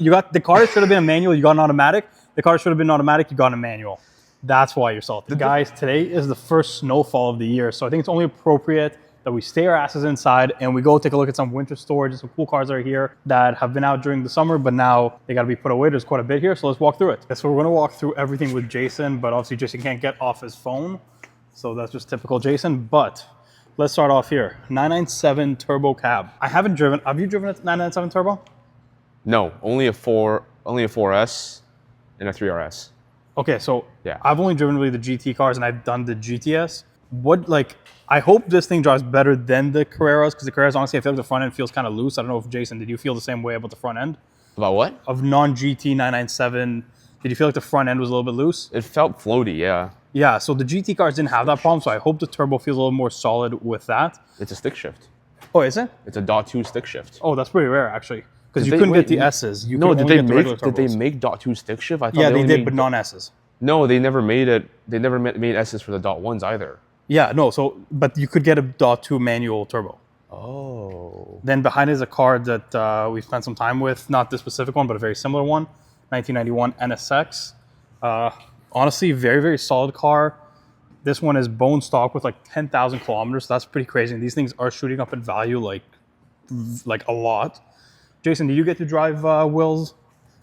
the car should have been a manual, you got an automatic. The car should have been automatic, you got a manual. That's why you're salty. Guys, today is the first snowfall of the year, so I think it's only appropriate that we stay our asses inside and we go take a look at some winter storage and some cool cars that are here that have been out during the summer, but now they got to be put away. There's quite a bit here, so let's walk through it. So we're going to walk through everything with Jason, but obviously Jason can't get off his phone, so that's just typical Jason. But let's start off here. 997 Turbo Cab. I haven't driven. Have you driven a 997 Turbo? No, only a 4S and a 3RS. Okay, so yeah, I've only driven really the GT cars and I've done the GTS. I hope this thing drives better than the Carreras, because the Carreras, honestly, I feel like the front end feels kind of loose. I don't know if, Jason, did you feel the same way about the front end? About what? Of non-GT 997. Did you feel like the front end was a little bit loose? It felt floaty, yeah. Yeah, so the GT cars didn't have that problem, so I hope the turbo feels a little more solid with that. It's a stick shift. Oh, is it? It's a .2 stick shift. Oh, that's pretty rare, actually. Because you couldn't get the S's. Did they make .2 stick shift? I thought yeah, they did, but non-S's. No, they never made it. They never made S's for the .1s either. Yeah, no, but you could get a .2 manual turbo. Oh. Then behind is a car that we spent some time with, not this specific one, but a very similar one, 1991 NSX. Honestly, very, very solid car. This one is bone stock with like 10,000 kilometers. So that's pretty crazy. And these things are shooting up in value like a lot. Jason, did you get to drive Will's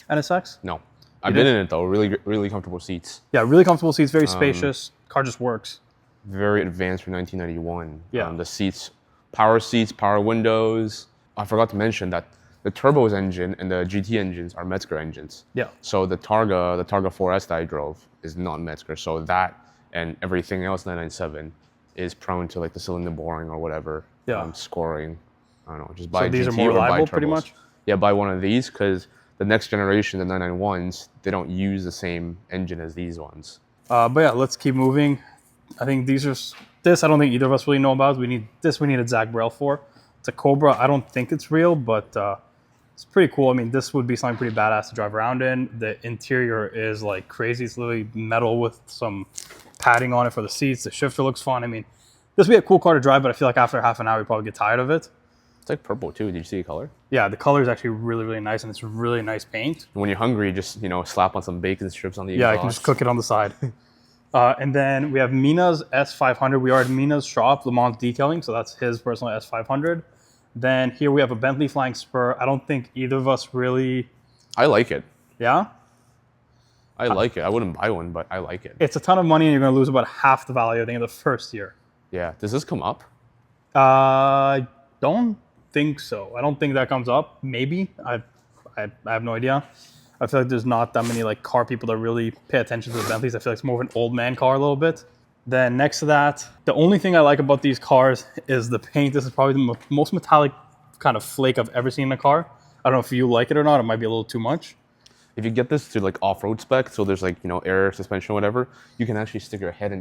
NSX? No. I've been in it though. Really, really comfortable seats. Yeah, really comfortable seats, very spacious. Car just works. Very advanced for 1991. Yeah. The seats, power windows. I forgot to mention that the Turbo's engine and the GT engines are Metzger engines. Yeah. So the Targa 4S that I drove is not Metzger. So that and everything else 997 is prone to like the cylinder boring or whatever. Yeah. Scoring. I don't know. Just buy so these GT are more reliable, pretty much. Yeah, buy one of these because the next generation, the 991s, they don't use the same engine as these ones. But yeah, let's keep moving. I think this I don't think either of us really know about. We needed Zach Brell for. It's a Cobra. I don't think it's real, but it's pretty cool. I mean, this would be something pretty badass to drive around in. The interior is like crazy. It's literally metal with some padding on it for the seats. The shifter looks fun. I mean, this would be a cool car to drive, but I feel like after half an hour, you probably get tired of it. It's like purple too. Did you see the color? Yeah, the color is actually really, really nice, and it's really nice paint. And when you're hungry, just slap on some bacon strips on the exhaust. Yeah, you can just cook it on the side. And then we have Mina's S500. We are at Mina's shop, LeMans Detailing, so that's his personal S500. Then here we have a Bentley Flying Spur. I don't think either of us really... I like it. Yeah? I like it. I wouldn't buy one, but I like it. It's a ton of money, and you're going to lose about half the value, I think, in the first year. Yeah. Does this come up? I don't think so. I don't think that comes up. Maybe. I have no idea. I feel like there's not that many like car people that really pay attention to the Bentleys. I feel like it's more of an old man car a little bit. Then next to that, the only thing I like about these cars is the paint. This is probably the most metallic kind of flake I've ever seen in a car. I don't know if you like it or not. It might be a little too much. If you get this to like off-road spec, so there's like, air suspension or whatever, you can actually stick your head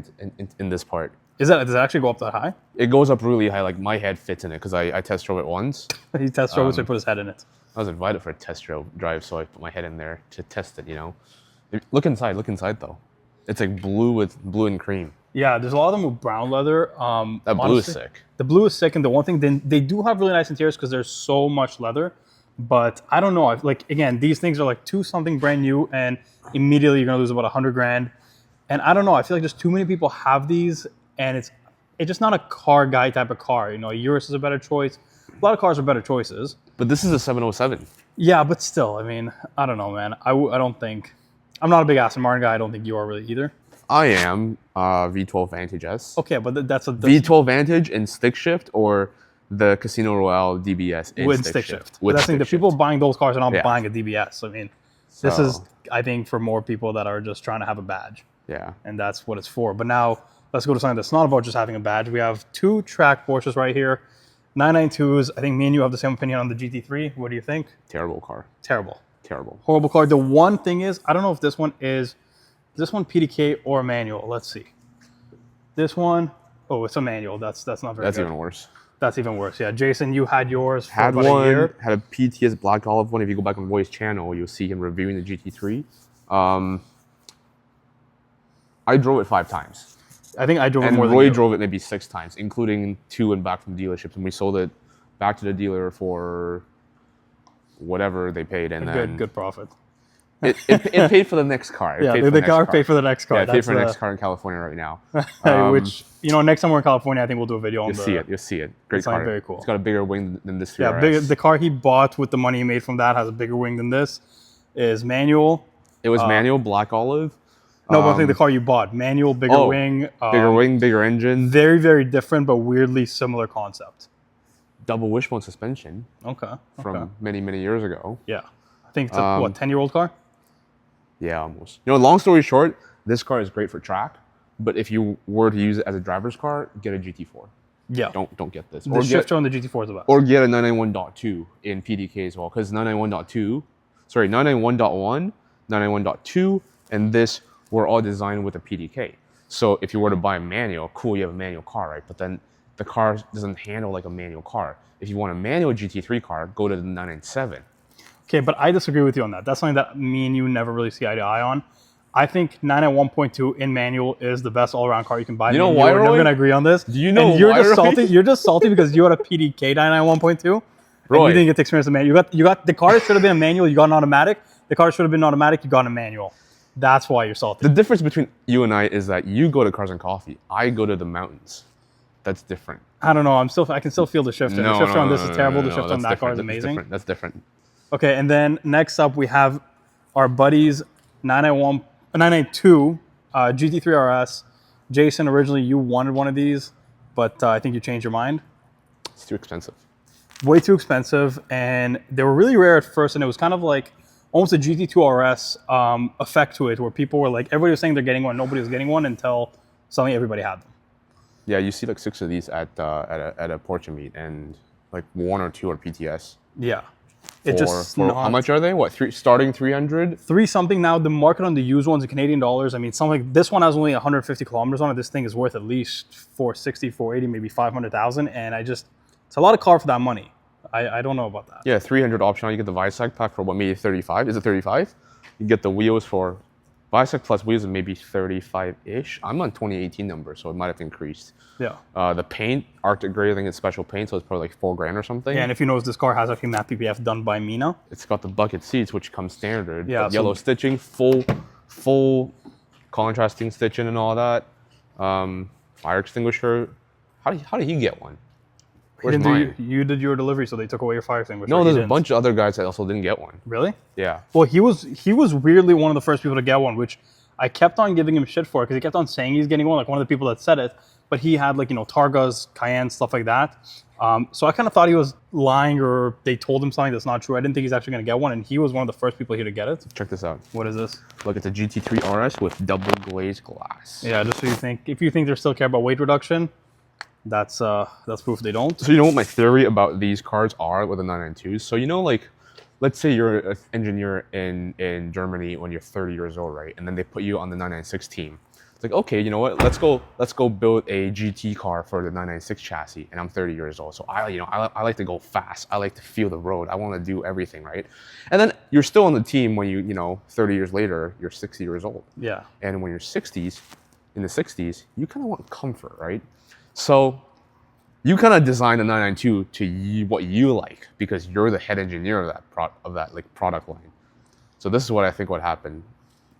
in this part. Does it actually go up that high? It goes up really high. Like my head fits in it because I test drove it once. He test drove it, so he put his head in it. I was invited for a test drive, so I put my head in there to test it, Look inside though. It's like blue and cream. Yeah, there's a lot of them with brown leather. That blue is sick. The blue is sick, and the one thing, they do have really nice interiors because there's so much leather. But I don't know. Again, these things are like $2-something brand new, and immediately you're gonna lose about $100,000. And I don't know. I feel like just too many people have these, and it's just not a car guy type of car. A Urus is a better choice. A lot of cars are better choices. But this is a 707. Yeah, but still, I mean, I don't know, man. I don't think... I'm not a big Aston Martin guy. I don't think you are really either. I am. V12 Vantage S. Okay, but that's a... V12 Vantage in stick shift or the Casino Royale DBS in with stick shift. With the people buying those cars are not buying a DBS. I mean, this is, I think, for more people that are just trying to have a badge. Yeah. And that's what it's for. But now, let's go to something that's not about just having a badge. We have two track Porsches right here. 992s. I think me and you have the same opinion on the GT3. What do you think? Terrible car. Terrible. Terrible. Horrible car. The one thing is, I don't know if this one PDK or manual. Let's see. This one, oh, it's a manual. That's not very good. That's even worse. That's even worse. Yeah, Jason, you had yours for about a year. Had a PTS Black Olive one. If you go back on Roy's channel, you'll see him reviewing the GT3. I drove it 5 times. I think I drove it more than Roy you. drove it maybe 6 times, including 2 and back from dealerships. And we sold it back to the dealer for whatever they paid, and then Good profit. it paid for the next car. The car paid for the next car. Yeah, it paid for the next car in California right now. Which, next time we're in California, I think we'll do a video on You'll see it. Great car. Very cool. It's got a bigger wing than this 3RS. Yeah, the car he bought with the money he made from that has a bigger wing than this. Is manual. It was manual, black olive. No, but I think the car you bought, manual, bigger wing. Bigger wing, bigger engine. Very, very different, but weirdly similar concept. Double wishbone suspension. Okay. From many, many years ago. Yeah. I think it's a, 10-year-old car? Yeah, almost. Long story short, this car is great for track, but if you were to use it as a driver's car, get a GT4. Yeah. Don't get this. The shifter on the GT4 is the best. Or get a 991.2 in PDK as well, because 991.1, 991.2, and this were all designed with a PDK. So if you were to buy a manual, cool, you have a manual car, right? But then the car doesn't handle like a manual car. If you want a manual GT3 car, go to the 997. Okay, but I disagree with you on that. That's something that me and you never really see eye to eye on. I think 991.2 in manual is the best all-around car you can buy. You know why, We're never going to agree on this. Do you know and you're why, just salty. Roy? You're just salty because you had a PDK 991.2. Roy. And you didn't get to experience the manual. You got the car should have been a manual. You got an automatic. The car should have been automatic. You got a manual. That's why you're salty. The difference between you and I is that you go to Cars and Coffee. I go to the mountains. That's different. I don't know. I can still feel the shifter. The shifter on this is terrible. The shifter on that car is amazing. That's different. Okay, and then next up we have our buddies 992 GT3 RS. Jason, originally you wanted one of these, but I think you changed your mind. It's too expensive. Way too expensive, and they were really rare at first, and it was kind of like almost a GT2 RS effect to it, where people were like, everybody was saying they're getting one, nobody was getting one until suddenly everybody had them. Yeah, you see like 6 of these at a Porsche meet, and like 1 or 2 are PTS. Yeah. How much are they? What, starting 300? 3 something now. The market on the used ones in Canadian dollars, I mean, something like this one has only 150 kilometers on it. This thing is worth at least 460, 480, maybe 500,000. And it's a lot of car for that money. I don't know about that. Yeah, 300 optional. You get the Visec pack for what, maybe 35? Is it 35? You get the wheels for Visec plus wheels is maybe 35-ish. I'm on 2018 numbers, so it might have increased. Yeah. The paint, Arctic Gray, I think it's special paint, so it's probably like $4,000 or something. Yeah, and if you notice, this car has actually matte PPF done by Mina. It's got the bucket seats, which come standard. Yeah. Yellow stitching, full contrasting stitching and all that. Fire extinguisher. How did he get one? Where's mine? You did your delivery, so they took away your fire extinguisher. No, there's a bunch of other guys that also didn't get one. Really? Yeah. Well, he was weirdly one of the first people to get one, which I kept on giving him shit for because he kept on saying he's getting one, like one of the people that said it. But he had like, Targas, Cayenne, stuff like that. So I kind of thought he was lying or they told him something that's not true. I didn't think he's actually going to get one, and he was one of the first people here to get it. Check this out. What is this? Look, it's a GT3 RS with double glazed glass. Yeah, just so if you think they still care about weight reduction, that's proof they don't. So you know what my theory about these cars are with the 992s? So like, let's say you're an engineer in Germany when you're 30 years old, right? And then they put you on the 996 team. It's like, okay, you know what? Let's go build a GT car for the 996 chassis, and I'm 30 years old. So I like to go fast. I like to feel the road. I want to do everything, right? And then you're still on the team when 30 years later, you're 60 years old. Yeah. And when you're in the 60s, you kind of want comfort, right? So you kind of design the 992 to what you like because you're the head engineer of that like product line. So this is what I think would happen.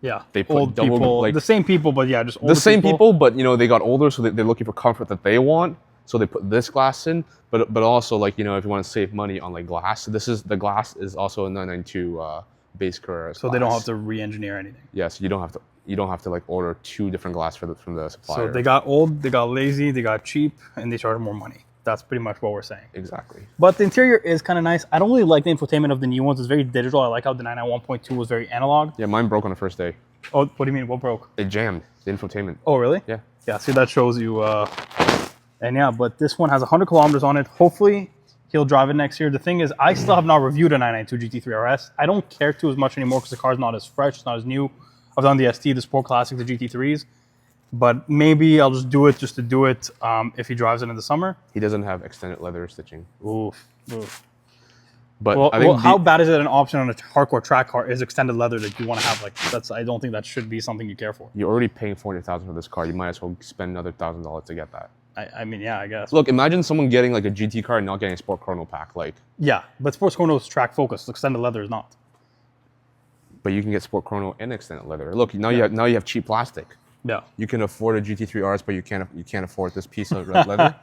Yeah, they put old people, like the same people, but yeah, just older the same people, but they got older, so they're looking for comfort that they want. So they put this glass in, but also like if you want to save money on like glass, the glass is also a 992 base Carrera. So they don't have to re-engineer anything. Yes, you don't have to like order 2 different glass from the supplier. So they got old, they got lazy, they got cheap, and they charge more money. That's pretty much what we're saying. Exactly. But the interior is kind of nice. I don't really like the infotainment of the new ones. It's very digital. I like how the 991.2 was very analog. Yeah, mine broke on the first day. Oh, what do you mean? What broke? It jammed, the infotainment. Oh, really? Yeah. Yeah, see, that shows you. And yeah, but this one has 100 kilometers on it. Hopefully, he'll drive it next year. The thing is, I still have not reviewed a 992 GT3 RS. I don't care too as much anymore because the car's not as fresh. It's not as new. I've done the ST, the Sport Classic, the GT3s. But maybe I'll just do it just to do it if he drives it in the summer. He doesn't have extended leather stitching. Oof. But I think how bad is it an option on a hardcore track car is extended leather that you want to have? Like I don't think that should be something you care for. You're already paying $400,000 for this car. You might as well spend another $1,000 to get that. I mean, yeah, I guess. Look, imagine someone getting like a GT car and not getting a Sport Chrono pack. Like, Yeah, but Sports Chrono is track focused. Extended leather is not. but you can get Sport Chrono and extended leather. Look, now you have cheap plastic. Yeah. You can afford a GT3 RS, but you can't afford this piece of red leather.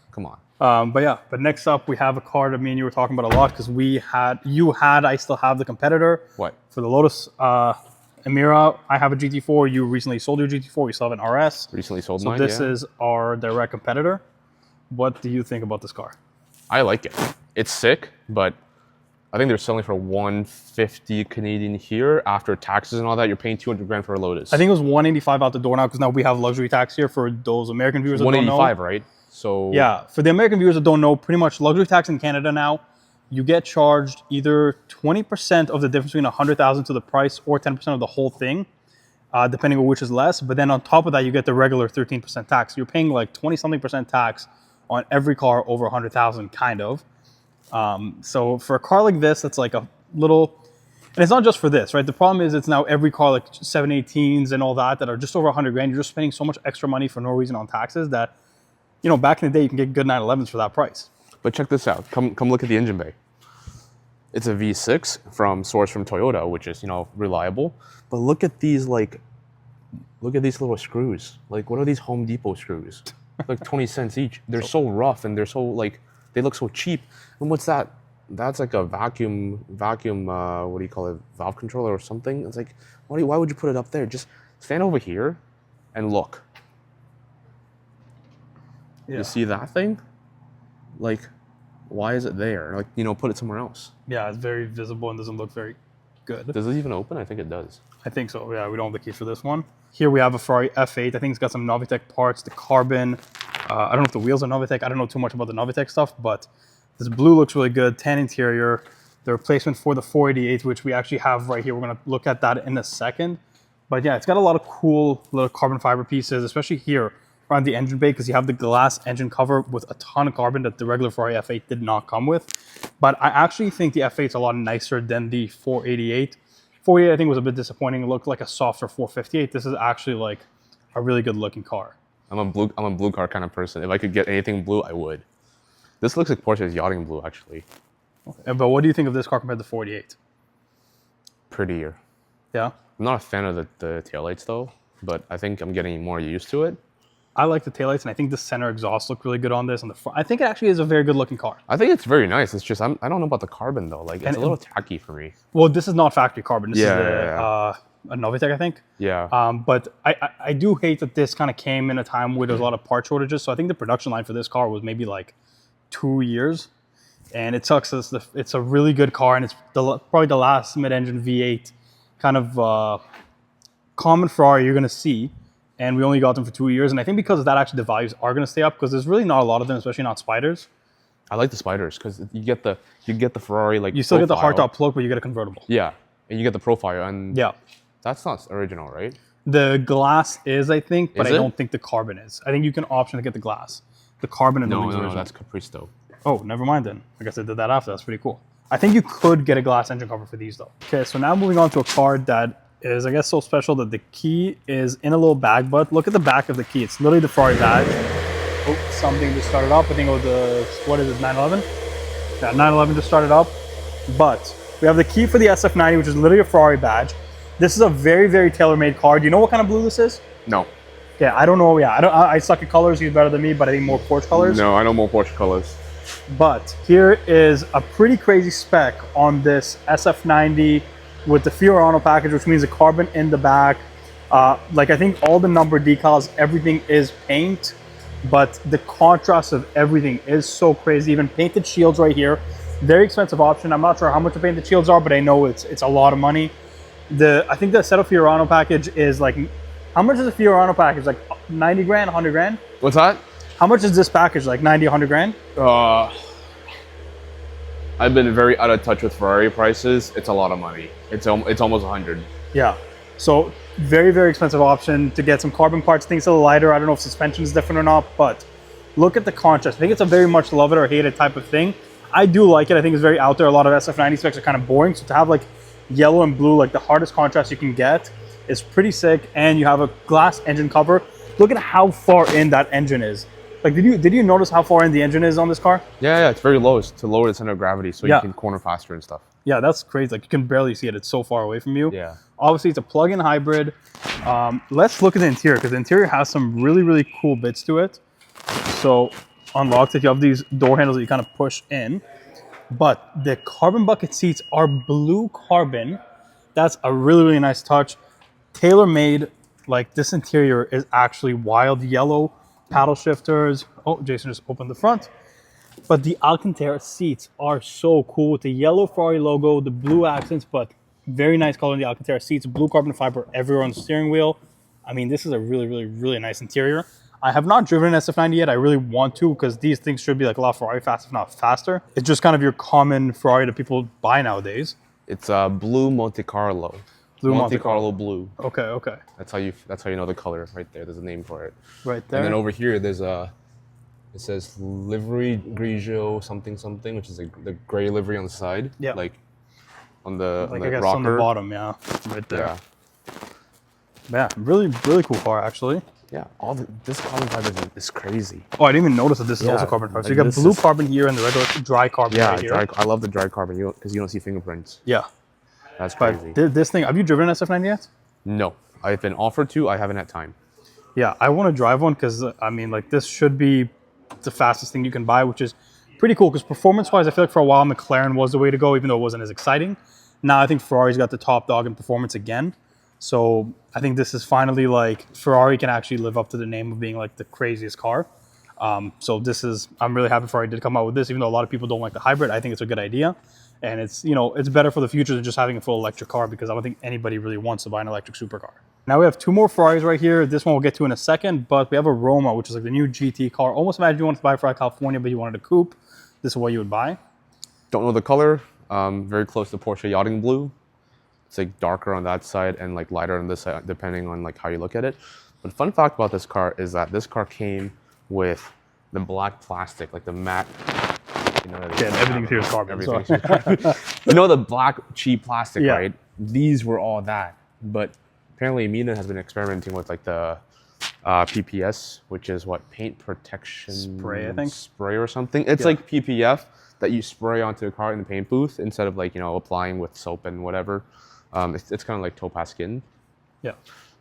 Come on. But next up we have a car that me and you were talking about a lot because I still have the competitor. What? For the Lotus Emira, I have a GT4. You recently sold your GT4. You still have an RS. Recently sold So mine. this yeah. is our direct competitor. What do you think about this car? I like it. It's sick, but I think they're selling for 150 Canadian here after taxes and all that. You're paying 200 grand for a Lotus. I think it was 185 out the door now because now we have luxury tax here for those American viewers that don't know. 185, right? So Yeah, for the American viewers that don't know, pretty much luxury tax in Canada now, you get charged either 20% of the difference between 100,000 to the price or 10% of the whole thing, depending on which is less. But then on top of that, you get the regular 13% tax. You're paying like 20-something% tax on every car over 100,000, kind of. So for a car like this, that's like a little, and it's not just for this, right? The problem is it's now every car like 718s and all that are just over 100 grand. You're just spending so much extra money for no reason on taxes that, you know, back in the day, you can get good 911s for that price. But check this out. Come look at the engine bay. It's a V6 sourced from Toyota, which is, you know, reliable. But look at these little screws. Like, what are these Home Depot screws? Like 20 cents each. They're so rough and they're so like, they look so cheap. And what's that? That's like a vacuum, what do you call it? Valve controller or something? It's like, why would you put it up there? Just stand over here and look. Yeah. You see that thing? Like, why is it there? Like, you know, put it somewhere else. Yeah, it's very visible and doesn't look very good. Does it even open? I think it does. I think so. Yeah, we don't have the keys for this one. Here we have a Ferrari F8. I think it's got some Novitec parts, the carbon. I don't know if the wheels are Novitec. I don't know too much about the Novitec stuff, but this blue looks really good. Tan interior. The replacement for the 488, which we actually have right here. We're going to look at that in a second. But yeah, it's got a lot of cool little carbon fiber pieces, especially here around the engine bay, because you have the glass engine cover with a ton of carbon that the regular Ferrari F8 did not come with. But I actually think the F8 is a lot nicer than the 488. 488 I think was a bit disappointing. It looked like a softer 458. This is actually like a really good looking car. I'm a blue car kind of person. If I could get anything blue, I would. This looks like Porsche's yachting blue, actually. Okay. But what do you think of this car compared to the 488? Prettier. Yeah? I'm not a fan of the taillights though, but I think I'm getting more used to it. I like the taillights, and I think the center exhaust look really good on this. On the front, I think it actually is a very good looking car. I think it's very nice. It's just I don't know about the carbon though. Like, it's a little tacky for me. Well, this is not factory carbon. This is Yeah. A Novitec, I think. Yeah. But I do hate that this kind of came in a time where there's a lot of part shortages. So I think the production line for this car was maybe like 2 years. And it sucks. It's a really good car, and it's probably the last mid-engine V8 kind of common Ferrari you're going to see. And we only got them for 2 years. And I think because of that, actually, the values are going to stay up because there's really not a lot of them, especially not Spyders. I like the Spyders because you get the Ferrari like. You still get the profile. hardtop plug, but you get a convertible. Yeah, and you get the profile, and Yeah. that's not original, right? The glass is, I think, but Is I it? don't think the carbon is. I think you can option to get the glass. The carbon and the wings No, original. that's Caprice though. Oh, never mind then. I guess I did that after. That's pretty cool. I think you could get a glass engine cover for these though. Okay, so now moving on to a car that is, I guess, so special that the key is in a little bag, but look at the back of the key. It's literally the Ferrari badge. Oh, something just started up. I think it was the, what is it, 911? Yeah, 911 just started up. But we have the key for the SF90, which is literally a Ferrari badge. This is a very, very tailor-made car. Do you know what kind of blue this is? No. Yeah, I don't know. Yeah, I suck at colors. He's better than me, but I think more Porsche colors. No, I know more Porsche colors. But here is a pretty crazy spec on this SF90 with the Fiorano package, which means the carbon in the back. Like, I think all the number decals, everything is paint, but the contrast of everything is so crazy. Even painted shields right here. Very expensive option. I'm not sure how much the painted shields are, but I know it's a lot of money. I think the Seto Fiorano package is like, how much is the Fiorano package? Like 90 grand, 100 grand? What's that? How much is this package? Like 90, 100 grand? I've been very out of touch with Ferrari prices. It's a lot of money. It's almost 100. Yeah. So very, very expensive option to get some carbon parts. I think it's a little lighter. I don't know if suspension is different or not, but look at the contrast. I think it's a very much love it or hate it type of thing. I do like it. I think it's very out there. A lot of SF90 specs are kind of boring. So to have like yellow and blue, like the hardest contrast you can get, is pretty sick. And you have a glass engine cover. Look at how far in that engine is. Like, did you notice how far in the engine is on this car? Yeah, it's very low. It's to lower the center of gravity so you can corner faster and stuff. Yeah, that's crazy. Like, you can barely see it. It's so far away from you. Yeah. Obviously, it's a plug-in hybrid. Let's look at the interior, because the interior has some really, really cool bits to it. So, unlocked it. You have these door handles that you kind of push in. But the carbon bucket seats are blue carbon. That's a really, really nice touch. Tailor-made. Like, this interior is actually wild yellow. Paddle shifters. Oh, Jason just opened the front. But the Alcantara seats are so cool with the yellow Ferrari logo, the blue accents, but very nice color in the Alcantara seats. Blue carbon fiber everywhere on the steering wheel. I mean, this is a really, really, really nice interior. I have not driven an SF90 yet. I really want to, because these things should be like a lot Ferrari fast, if not faster. It's just kind of your common Ferrari that people buy nowadays. It's blue Monte Carlo. Monte Carlo blue. Okay, okay. That's how you know the color right there. There's a name for it. Right there. And then over here, there's a. It says livery grigio something something, which is the gray livery on the side. Yeah. Like on the like on I the guess rocker. on the bottom, yeah. Right there. Yeah. Yeah, really, really cool car actually. Yeah. This carbon fiber is crazy. Oh, I didn't even notice that this is also carbon fiber. So you got blue carbon here and the regular dry carbon right here. Yeah, I love the dry carbon because you don't see fingerprints. Yeah. That's crazy. But this thing, have you driven an SF90 yet? No, I've been offered to. I haven't had time. Yeah, I want to drive one because, I mean, like, this should be the fastest thing you can buy, which is pretty cool because performance-wise, I feel like for a while McLaren was the way to go, even though it wasn't as exciting. Now I think Ferrari's got the top dog in performance again. So I think this is finally, like, Ferrari can actually live up to the name of being, like, the craziest car. So this is, I'm really happy Ferrari did come out with this, even though a lot of people don't like the hybrid. I think it's a good idea. And it's, you know, it's better for the future than just having a full electric car because I don't think anybody really wants to buy an electric supercar. Now we have two more Ferraris right here. This one we'll get to in a second, but we have a Roma, which is like the new GT car. Almost imagine you wanted to buy a Ferrari California, but you wanted a coupe. This is what you would buy. Don't know the color. Very close to Porsche yachting blue. It's like darker on that side and like lighter on this side, depending on like how you look at it. But fun fact about this car is that this car came with the black plastic, like the matte. You know, everything here is carbon. You know the black cheap plastic, yeah. right? These were all that, but apparently Mina has been experimenting with like the PPS, which is what, paint protection spray, I think. Spray or something. It's like PPF that you spray onto the car in the paint booth instead of like, you know, applying with soap and whatever. It's kind of like topaz skin. Yeah.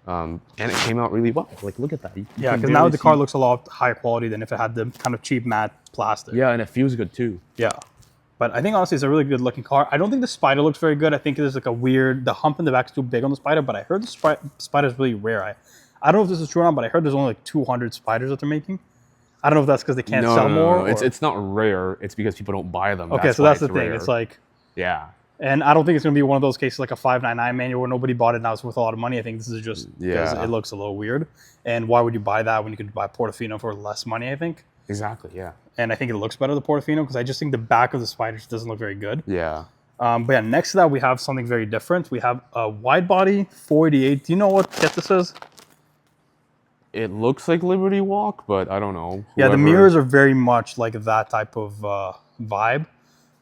And it came out really well. Like, look at that. Yeah, because now the car looks a lot higher quality than if it had the kind of cheap matte plastic. Yeah, and it feels good too. Yeah. But I think honestly it's a really good looking car. I don't think the Spyder looks very good. I think there's like a weird, the hump in the back is too big on the Spyder, but I heard the Spyder is really rare. I don't know if this is true or not, but I heard there's only like 200 Spyders that they're making. I don't know if that's because they can't sell more. No. It's not rare. It's because people don't buy them. Okay, so that's the thing. Rare. It's like... Yeah. And I don't think it's going to be one of those cases like a 599 manual where nobody bought it now it's worth a lot of money. I think this is just because it looks a little weird. And why would you buy that when you could buy Portofino for less money, I think? Exactly, yeah. And I think it looks better, the Portofino, because I just think the back of the Spyder just doesn't look very good. Yeah. But yeah, next to that, we have something very different. We have a Widebody 488. Do you know what kit this is? It looks like Liberty Walk, but I don't know. Yeah, the mirrors are very much like that type of vibe.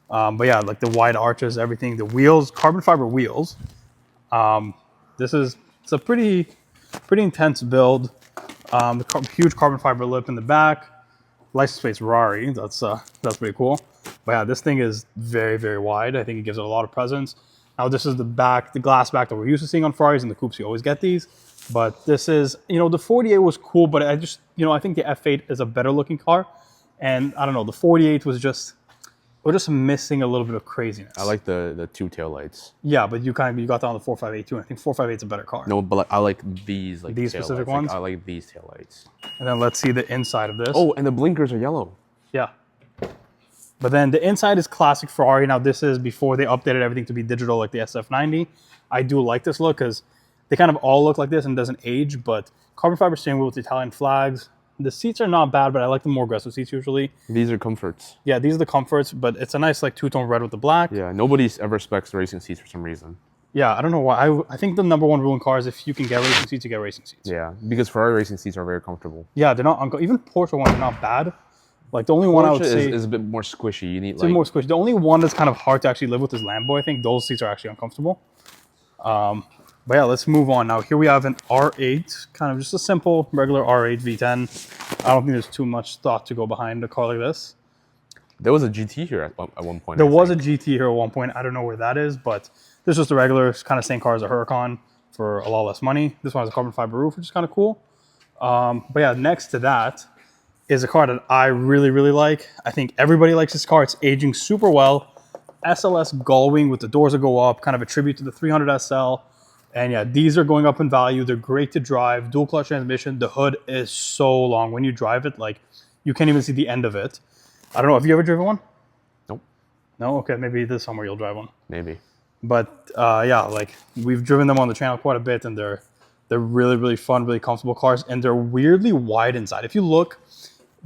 But yeah, like the wide arches, everything. The wheels, carbon fiber wheels. It's a pretty intense build. The huge carbon fiber lip in the back. License plate Ferrari. That's pretty cool. But yeah, this thing is very, very wide. I think it gives it a lot of presence. Now this is the back, the glass back that we're used to seeing on Ferraris and the coupes. You always get these. But this is, you know, the 48 was cool, but I just, you know, I think the F8 is a better looking car. And I don't know, the 48 was just, we're just missing a little bit of craziness. I like the two tail lights. Yeah, but you got that on the 458 too. And I think 458 is a better car. No, but I like these these specific ones. Like, I like these tail lights. And then let's see the inside of this. Oh, and the blinkers are yellow. Yeah. But then the inside is classic Ferrari. Now this is before they updated everything to be digital like the SF90. I do like this look because they kind of all look like this and doesn't age, but carbon fiber steering wheel with Italian flags. The seats are not bad, but I like the more aggressive seats usually. These are comforts. Yeah, these are the comforts, but it's a nice like two-tone red with the black. Yeah, nobody ever specs racing seats for some reason. Yeah, I don't know why. I think the number one rule in cars, if you can get racing seats, you get racing seats. Yeah, because Ferrari racing seats are very comfortable. Yeah, they're not, even Porsche ones are not bad. Like the only one I would say is a bit more squishy. You need like more squishy. The only one that's kind of hard to actually live with is Lambo. I think those seats are actually uncomfortable. But yeah, let's move on. Now here we have an R8, kind of just a simple regular R8 V10. I don't think there's too much thought to go behind a car like this. There was a GT here at one point. There was a GT here at one point. I don't know where that is, but this is just a regular kind of same car as a Huracan for a lot less money. This one has a carbon fiber roof, which is kind of cool. But yeah, next to that is a car that I really, really like. I think everybody likes this car. It's aging super well. SLS Gullwing with the doors that go up, kind of a tribute to the 300 SL. And yeah, these are going up in value. They're great to drive. Dual clutch transmission. The hood is so long. When you drive it, like, you can't even see the end of it. I don't know. Have you ever driven one? Nope. No? Okay, maybe this summer you'll drive one. Maybe. But yeah, like, we've driven them on the channel quite a bit, and they're really, really fun, really comfortable cars, and they're weirdly wide inside. If you look,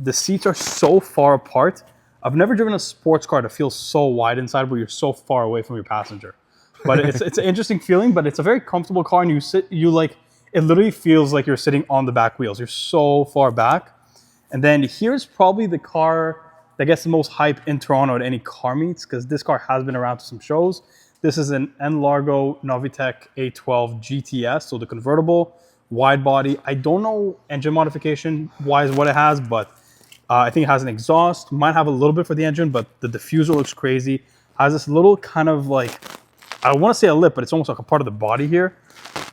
the seats are so far apart. I've never driven a sports car that feels so wide inside where you're so far away from your passenger. But it's an interesting feeling, but it's a very comfortable car, and it literally feels like you're sitting on the back wheels. You're so far back. And then here's probably the car that gets the most hype in Toronto at any car meets, because this car has been around to some shows. This is an Nlargo Novitec F12 GTS, so the convertible, wide body. I don't know engine modification wise what it has, but I think it has an exhaust. Might have a little bit for the engine, but the diffuser looks crazy. Has this little kind of like, I want to say a lip, but it's almost like a part of the body here.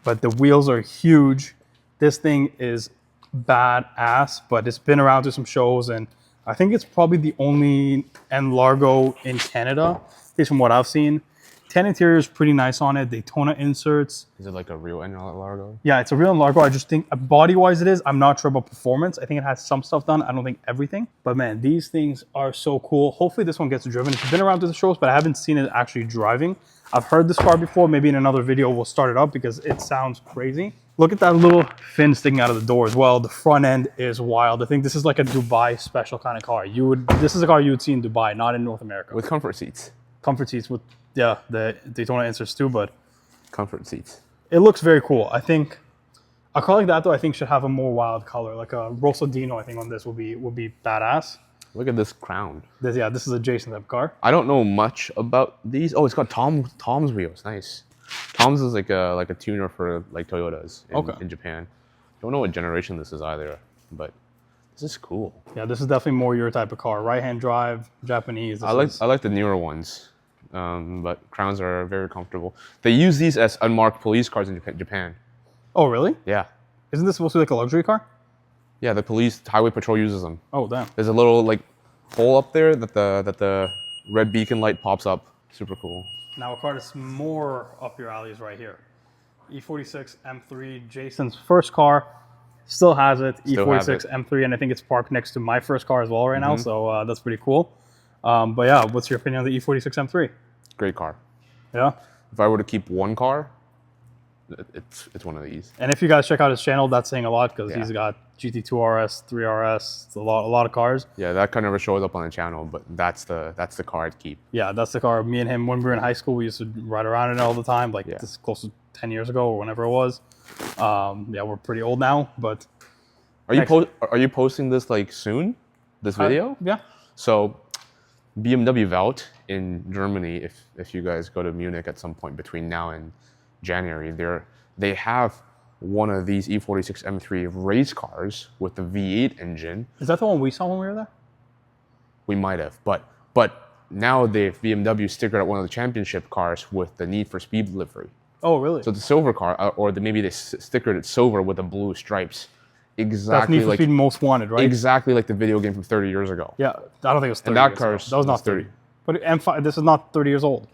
But the wheels are huge. This thing is badass, but it's been around to some shows, and I think it's probably the only Nlargo in Canada, at least from what I've seen. 10 interior is pretty nice on it. Daytona inserts. Is it like a real Nlargo? Yeah, it's a real Nlargo. I just think body-wise it is. I'm not sure about performance. I think it has some stuff done. I don't think everything. But man, these things are so cool. Hopefully this one gets driven. It's been around to the shows, but I haven't seen it actually driving. I've heard this car before. Maybe in another video we'll start it up because it sounds crazy. Look at that little fin sticking out of the door as well. The front end is wild. I think this is like a Dubai special kind of car. This is a car you would see in Dubai, not in North America. With comfort seats. Comfort seats with, yeah, the Daytona inserts too, but comfort seats. It looks very cool. I think a car like that though, I think should have a more wild color, like a Rosadino. I think on this would be badass. Look at this crown. This is a Jason type car. I don't know much about these. Oh, it's got Tom's wheels. Nice. Tom's is like a tuner for like Toyotas in Japan. Don't know what generation this is either, but this is cool. Yeah, this is definitely more your type of car. Right-hand drive, Japanese. I like the newer ones, but crowns are very comfortable. They use these as unmarked police cars in Japan. Oh, really? Yeah. Isn't this supposed to be like a luxury car? Yeah, the police highway patrol uses them. Oh, damn. There's a little like hole up there that the red beacon light pops up. Super cool. Now a car that's more up your alley is right here. E46 M3, Jason's first car. Still has it. E46 M3, and I think it's parked next to my first car as well right now, so that's pretty cool. But yeah, what's your opinion on the E46 M3? Great car. Yeah? If I were to keep one car, it's one of these. And if you guys check out his channel, that's saying a lot because he's got GT2 RS, 3 RS, it's a lot of cars. Yeah, that car never shows up on the channel, but that's the car I'd keep. Yeah, that's the car. Me and him, when we were in high school, we used to ride around in it all the time. Like this is close to 10 years ago or whenever it was. Yeah, we're pretty old now, but. Are you posting this like soon? This video? Yeah. So BMW Welt in Germany, if you guys go to Munich at some point between now and January, they have one of these E46 M3 race cars with the V8 engine. Is that the one we saw when we were there? We might have, but now they've BMW stickered at one of the championship cars with the Need for Speed livery. Oh, really? So the silver car, or maybe they stickered it silver with the blue stripes. Exactly. That's Need for Speed Most Wanted, right? Exactly like the video game from 30 years ago. Yeah, I don't think it was 30 years ago. That was not 30. But M5, this is not 30 years old.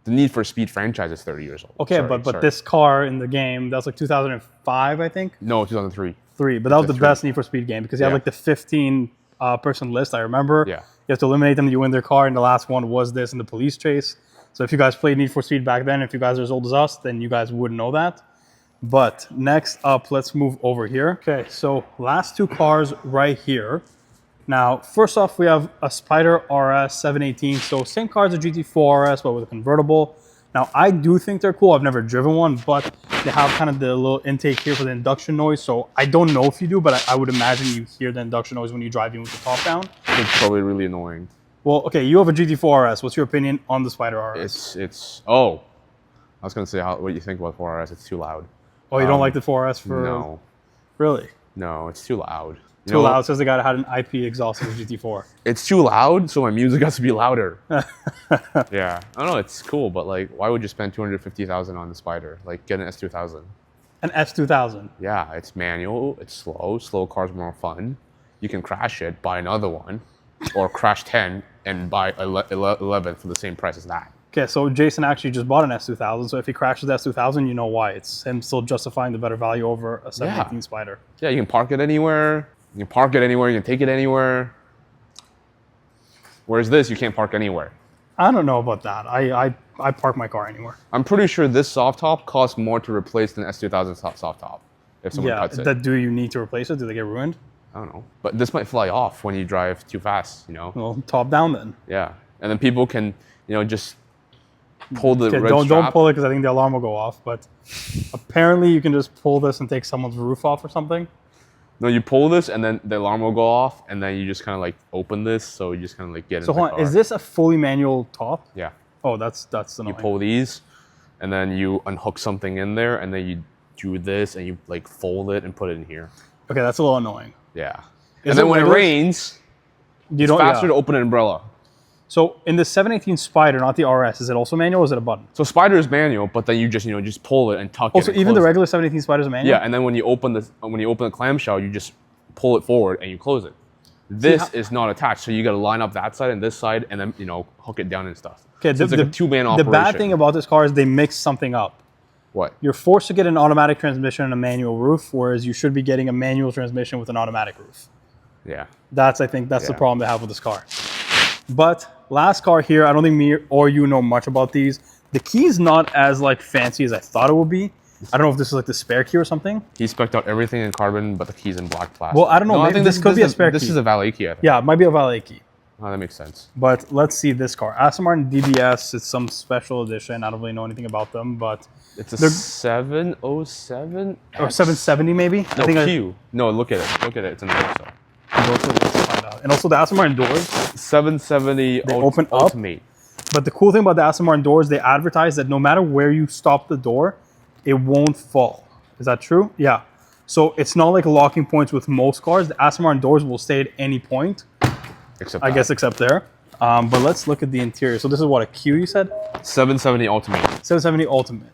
The Need for Speed franchise is 30 years old. Okay, but this car in the game, that was like 2005, I think? No, 2003. But that was the best Need for Speed game because you had like the 15 person list, I remember. Yeah. You have to eliminate them, you win their car, and the last one was this in the police chase. So if you guys played Need for Speed back then, if you guys are as old as us, then you guys wouldn't know that. But next up, let's move over here. Okay, so last two cars right here. Now, first off, we have a Spyder RS 718. So same car as a GT3 RS, but with a convertible. Now, I do think they're cool. I've never driven one, but they have kind of the little intake here for the induction noise. So I don't know if you do, but I would imagine you hear the induction noise when you drive in with the top down. It's probably really annoying. Well, okay, you have a GT3 RS. What's your opinion on the Spyder RS? Oh, I was going to say what you think about 4RS. It's too loud. Oh, you don't like the 4RS for... No. Really? No, it's too loud. Too loud, says the guy that had an IP exhaust in his GT4. It's too loud, so my music has to be louder. Yeah, I don't know, it's cool, but like, why would you spend 250,000 on the Spyder? Like, get an S2000. An S2000. Yeah, it's manual, it's slow. Slow cars are more fun. You can crash it, buy another one, or crash 10 and buy 11 for the same price as that. Okay, so Jason actually just bought an S2000, so if he crashes the S2000, you know why. It's him still justifying the better value over a 718 Spyder. Yeah, you can park it anywhere. You can park it anywhere, you can take it anywhere. Whereas this, you can't park anywhere. I don't know about that. I park my car anywhere. I'm pretty sure this soft top costs more to replace than S2000 soft top if someone cuts it. Do you need to replace it? Do they get ruined? I don't know. But this might fly off when you drive too fast, you know? Well, top down then. Yeah. And then people can, you know, just pull the red strap. Don't pull it because I think the alarm will go off. But apparently you can just pull this and take someone's roof off or something. No, you pull this and then the alarm will go off, and then you just kind of like open this, so you just kind of like get into the car. So hold on, is this a fully manual top? Yeah. Oh, that's annoying. You pull these, and then you unhook something in there, and then you do this, and you like fold it and put it in here. Okay, that's a little annoying. Yeah. And then when it rains, it's faster to open an umbrella. So in the 718 Spyder, not the RS, is it also manual or is it a button? So Spyder is manual, but then you just pull it and tuck it. So even the regular 718 Spyder is manual? Yeah, and then when you open the clamshell, you just pull it forward and you close it. This is not attached, so you got to line up that side and this side, and then hook it down and stuff. Okay, so it's like a two-man operation. The bad thing about this car is they mix something up. What? You're forced to get an automatic transmission and a manual roof, whereas you should be getting a manual transmission with an automatic roof. Yeah. I think that's the problem they have with this car. But last car here, I don't think me or you know much about these. The key is not as like fancy as I thought it would be. I don't know if this is like the spare key or something. He spec'd out everything in carbon, but the key's in black plastic. Well, I don't know. No, maybe I think this could be a spare key. This is a valet key, I think. Yeah, it might be a valet key. Oh, that makes sense. But let's see this car. Aston Martin DBX. It's some special edition. I don't really know anything about them, but it's a 707 or 770 maybe. No, I think Q. No, look at it. Look at it. It's in there. So. And also the Aston Martin doors. 770. They open up. Ultimate. But the cool thing about the Aston Martin doors, they advertise that no matter where you stop the door, it won't fall. Is that true? Yeah. So it's not like locking points with most cars. The Aston Martin doors will stay at any point. Except there. But let's look at the interior. So this is what, a Q you said? 770 Ultimate. 770 Ultimate.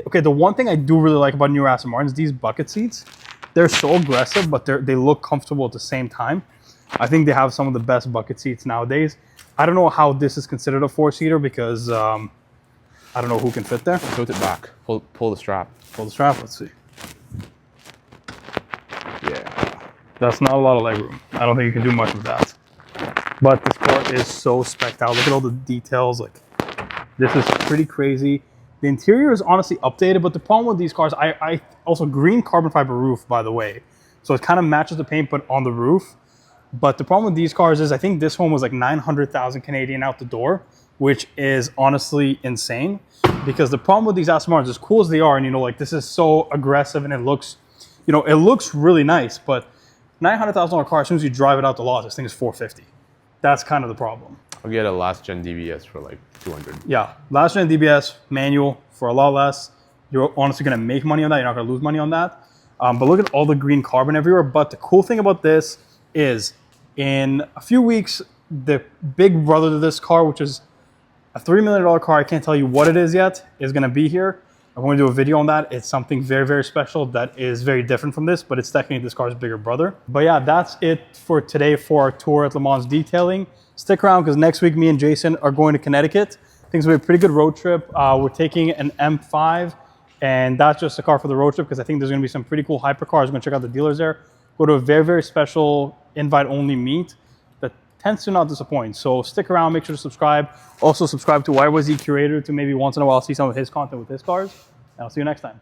Okay, the one thing I do really like about newer Aston Martins, these bucket seats, they're so aggressive, but they look comfortable at the same time. I think they have some of the best bucket seats nowadays. I don't know how this is considered a four-seater because I don't know who can fit there. Tilt it back. Pull the strap. Pull the strap. Let's see. Yeah. That's not a lot of legroom. I don't think you can do much with that. But this car is so spec'd out. Look at all the details. Like, this is pretty crazy. The interior is honestly updated, but the problem with these cars, I also green carbon fiber roof, by the way. So it kind of matches the paint, but on the roof. But the problem with these cars is I think this one was like 900,000 Canadian out the door, which is honestly insane. Because the problem with these Aston Martins, as cool as they are, and like this is so aggressive and it looks, it looks really nice, but $900,000 car, as soon as you drive it out the lot, this thing is $450. That's kind of the problem. I'll get a last gen DBS for like 200. Yeah, last gen DBS manual for a lot less. You're honestly going to make money on that. You're not going to lose money on that. But look at all the green carbon everywhere. But the cool thing about this is in a few weeks, the big brother to this car, which is a $3 million car, I can't tell you what it is yet, is going to be here. I'm going to do a video on that. It's something very, very special that is very different from this, but it's technically this car's bigger brother. But yeah, that's it for today for our tour at LeMans Detailing. Stick around because next week me and Jason are going to Connecticut. I think it's going to be a pretty good road trip. We're taking an M5, and that's just a car for the road trip because I think there's going to be some pretty cool hypercars. I'm going to check out the dealers there. Go to a very, very special invite-only meet that tends to not disappoint. So stick around, make sure to subscribe. Also subscribe to Widebody Curator to maybe once in a while see some of his content with his cars. And I'll see you next time.